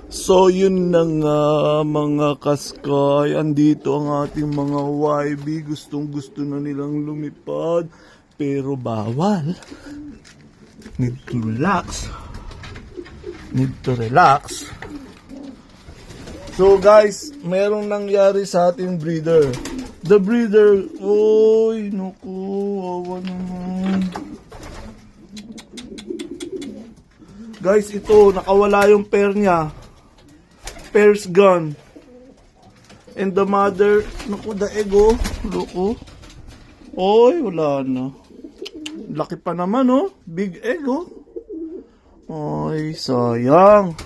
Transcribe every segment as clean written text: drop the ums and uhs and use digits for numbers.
So yun na nga mga kaskay, andito ang ating mga YB, gustong gusto na nilang lumipad, pero bawal. Need to relax. Need to relax. So guys, merong nangyari sa ating breeder. The breeder, oy, naku, awa naman. Guys, ito, nakawala yung pair niya. Pair's gone. And the mother, naku, the egg, oh. Loko. Oy, wala na. Laki pa naman, oh. Big egg, oh. Oy, sayang.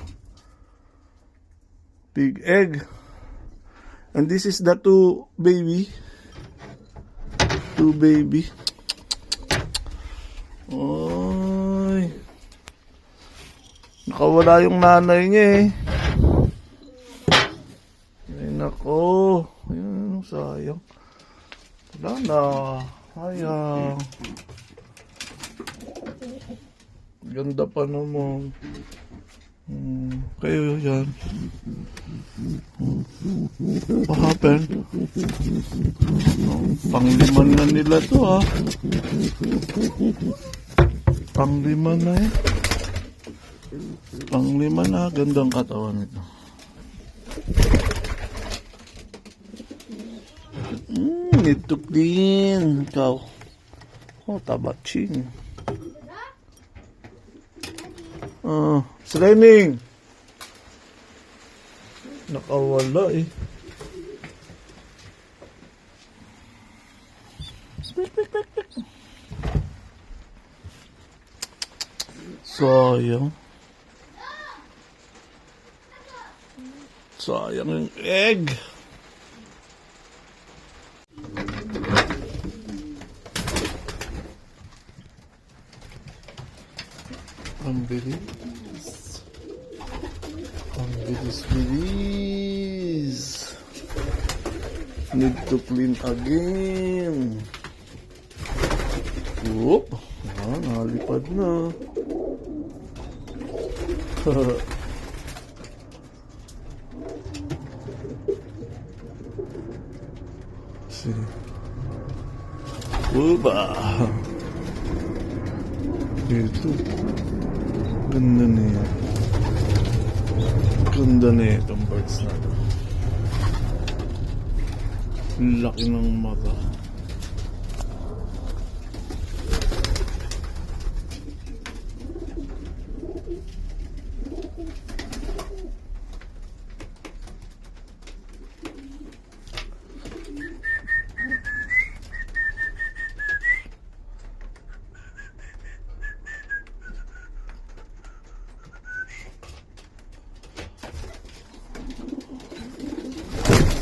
Big egg. And this is the two baby. Two baby. Oy. Nakawala yung nanay niya eh. Ay nako. Ayun, sayang. Wala na. Sayang. Ganda pa naman. Kayo yan. What happened? Pangliman na nila to ah. Pangliman na eh. Panglima na, gandang katawan nito. Need to clean. Ikaw. Oh, tabaching. Training. Nakawala eh. Sayang. Sayang yung egg. Ang bilis. Ang bilis. Need to clean again. Whoop. Nalipad na. See. Uba. Ito. Ganda na yan. Ganda na itong birds na ito. Laki ng mata.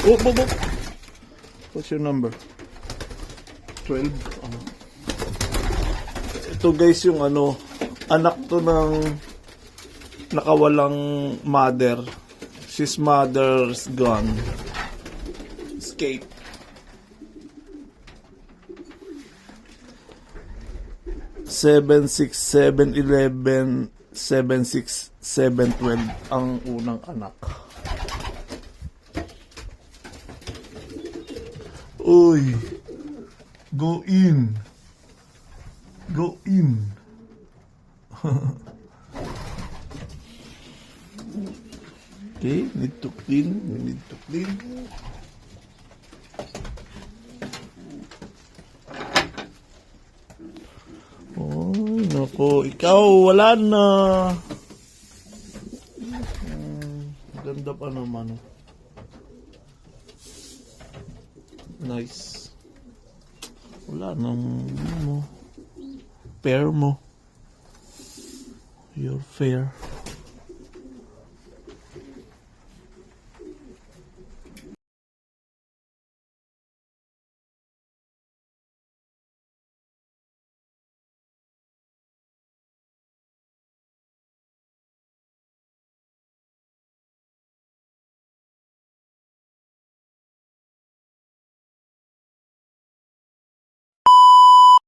Oh. What's your number? 12. Ito guys yung anak to ng nakawalang mother. She's mother's gone. Escape. Seven, 6, 7, 11, 7, 6, 7, 12 ang unang anak. Uy, go in. Go in. Okay, need to clean. We need to clean. Uy, nako. Ikaw, wala na. Ganda pa naman. Nice. Wala nang pair mo. You're fair.